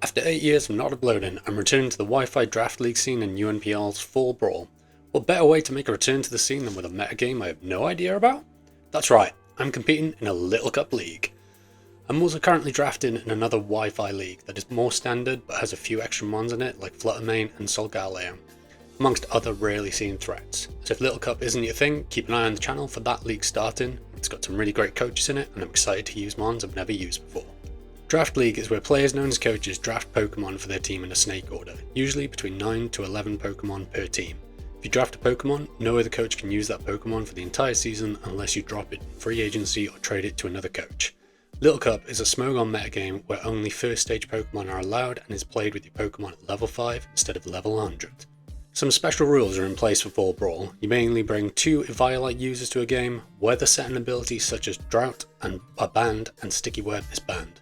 After 8 years of not uploading, I'm returning to the Wi-Fi Draft League scene in Unpl's Fall Brawl. What better way to make a return to the scene than with a metagame I have no idea about? That's right, I'm competing in a Little Cup League. I'm also currently drafting in another Wi-Fi league that is more standard but has a few extra mons in it like Freedomeon and Solgaleo, amongst other rarely seen threats. So if Little Cup isn't your thing, keep an eye on the channel for that league starting. It's got some really great coaches in it and I'm excited to use mons I've never used before. Draft League is where players known as coaches draft Pokémon for their team in a snake order, usually between 9 to 11 Pokémon per team. If you draft a Pokémon, no other coach can use that Pokémon for the entire season unless you drop it in free agency or trade it to another coach. Little Cup is a Smogon metagame where only first stage Pokémon are allowed and is played with your Pokémon at level 5 instead of level 100. Some special rules are in place for Fall Brawl. You may only bring 2 Eviolite users to a game, weather setting abilities such as Drought are banned, and Sticky Web is banned.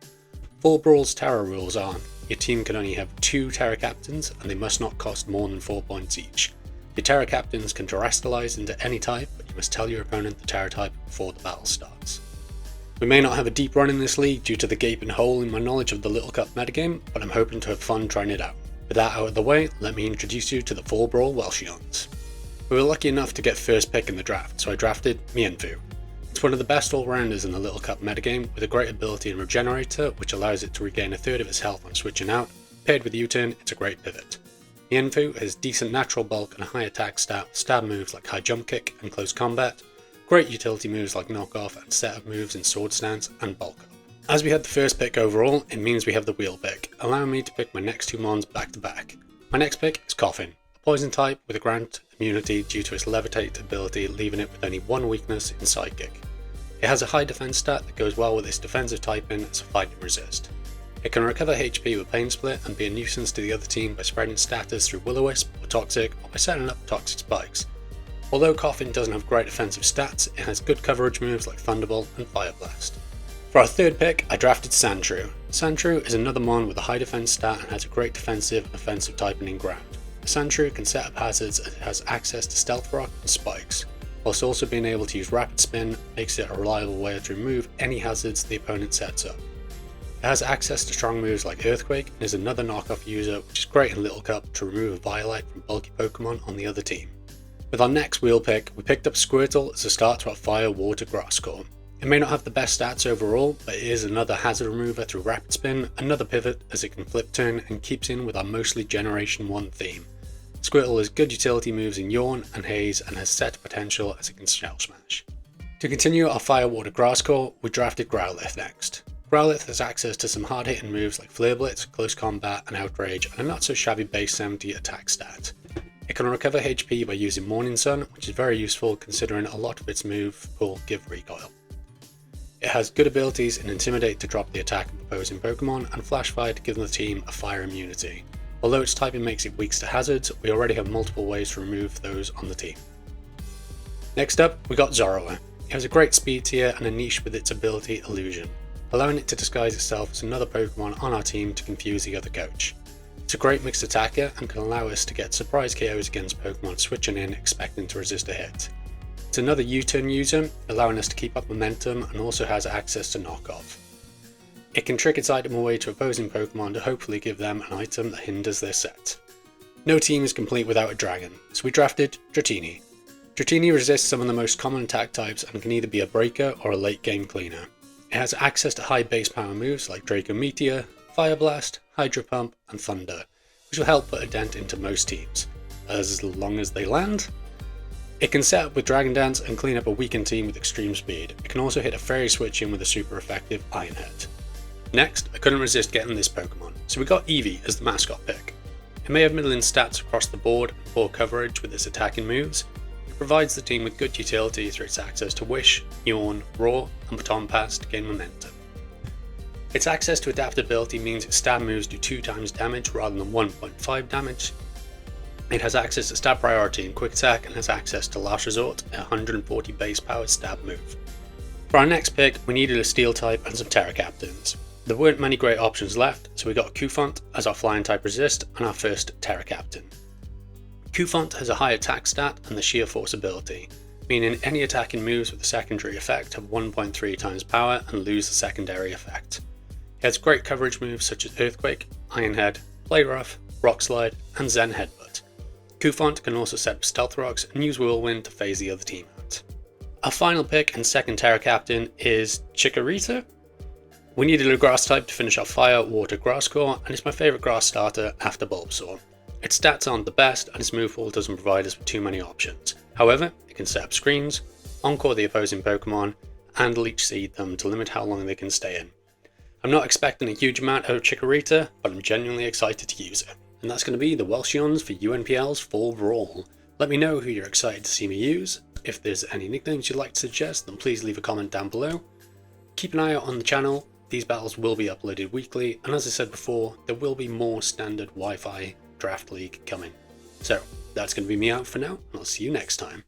Fall Brawl's Terra rules are, your team can only have 2 Terra Captains and they must not cost more than 4 points each. Your Terra Captains can terrestrialize into any type, but you must tell your opponent the Terra type before the battle starts. We may not have a deep run in this league due to the gaping hole in my knowledge of the Little Cup metagame, but I'm hoping to have fun trying it out. With that out of the way, let me introduce you to the Fall Brawl Welshions. We were lucky enough to get first pick in the draft, so I drafted Mienfoo. It's one of the best all-rounders in the Little Cup metagame, with a great ability in Regenerator, which allows it to regain a third of its health when switching out. Paired with U-turn, it's a great pivot. Mienfoo has decent natural bulk and a high attack stat with stab moves like High Jump Kick and Close Combat, great utility moves like Knock Off and setup moves in Sword Stance and Bulk Up. As we had the first pick overall, it means we have the wheel pick, allowing me to pick my next 2 mons back to back. My next pick is Coffin, a poison type with a grant immunity due to its levitate ability, leaving it with only 1 weakness in Psychic. It has a high defense stat that goes well with its defensive typing as a fighting resist. It can recover HP with Pain Split and be a nuisance to the other team by spreading status through Will-O-Wisp or Toxic or by setting up Toxic Spikes. Although Coffin doesn't have great offensive stats, it has good coverage moves like Thunderbolt and Fire Blast. For our third pick, I drafted Sandshrew. Sandshrew is another mon with a high defense stat and has a great defensive and offensive typing in ground. Sandshrew can set up hazards as it has access to Stealth Rock and Spikes, whilst also being able to use Rapid Spin makes it a reliable way to remove any hazards the opponent sets up. It has access to strong moves like Earthquake and is another knockoff user, which is great in Little Cup to remove a Violite from bulky Pokemon on the other team. With our next wheel pick, we picked up Squirtle as a start to our Fire Water Grass core. It may not have the best stats overall, but it is another hazard remover through Rapid Spin, another pivot as it can flip turn and keeps in with our mostly Generation 1 theme. Squirtle has good utility moves in Yawn and Haze and has set potential as it can Shell Smash. To continue our Fire Water Grass core, we drafted Growlithe next. Growlithe has access to some hard hitting moves like Flare Blitz, Close Combat and Outrage and a not so shabby base 70 attack stat. It can recover HP by using Morning Sun, which is very useful considering a lot of its move pool give recoil. It has good abilities in Intimidate to drop the attack of opposing Pokemon and Flash Fire to give the team a fire immunity. Although its typing makes it weak to hazards, we already have multiple ways to remove those on the team. Next up, we got Zorua. It has a great speed tier and a niche with its ability Illusion, allowing it to disguise itself as another Pokemon on our team to confuse the other coach. It's a great mixed attacker and can allow us to get surprise KOs against Pokemon switching in expecting to resist a hit. It's another U-turn user, allowing us to keep up momentum and also has access to Knockoff. It can trick its item away to opposing Pokemon to hopefully give them an item that hinders their set. No team is complete without a dragon, so we drafted Dratini. Dratini resists some of the most common attack types and can either be a breaker or a late game cleaner. It has access to high base power moves like Draco Meteor, Fire Blast, Hydro Pump and Thunder, which will help put a dent into most teams, as long as they land. It can set up with Dragon Dance and clean up a weakened team with extreme speed. It can also hit a Fairy Switch in with a super effective Iron Head. Next, I couldn't resist getting this Pokemon, so we got Eevee as the mascot pick. It may have middling stats across the board and poor coverage with its attacking moves. It provides the team with good utility through its access to Wish, Yawn, Roar and Baton Pass to gain momentum. Its access to adaptability means its stab moves do 2 times damage rather than 1.5 damage. It has access to stab priority and quick attack and has access to Last Resort, a 140 base powered stab move. For our next pick, we needed a steel type and some Terra Captains. There weren't many great options left, so we got Cufant as our flying type resist and our first Terra Captain. Cufant has a high attack stat and the sheer force ability, meaning any attacking moves with a secondary effect have 1.3 times power and lose the secondary effect. has great coverage moves such as Earthquake, Iron Head, Play Rough, Rock Slide, and Zen Headbutt. Kufont can also set up Stealth Rocks and use Whirlwind to phase the other team out. Our final pick and second Terra Captain is Chikorita. We needed a grass type to finish our Fire, Water, Grass core, and it's my favourite grass starter after Bulbasaur. Its stats aren't the best, and its move pool doesn't provide us with too many options. However, it can set up screens, encore the opposing Pokemon, and leech seed them to limit how long they can stay in. I'm not expecting a huge amount out of Chikorita, but I'm genuinely excited to use it. And that's going to be the Welchions for UNPL's Fall Brawl. Let me know who you're excited to see me use. If there's any nicknames you'd like to suggest, then please leave a comment down below. Keep an eye out on the channel. These battles will be uploaded weekly, and as I said before, there will be more standard Wi-Fi Draft League coming. So, that's going to be me out for now, and I'll see you next time.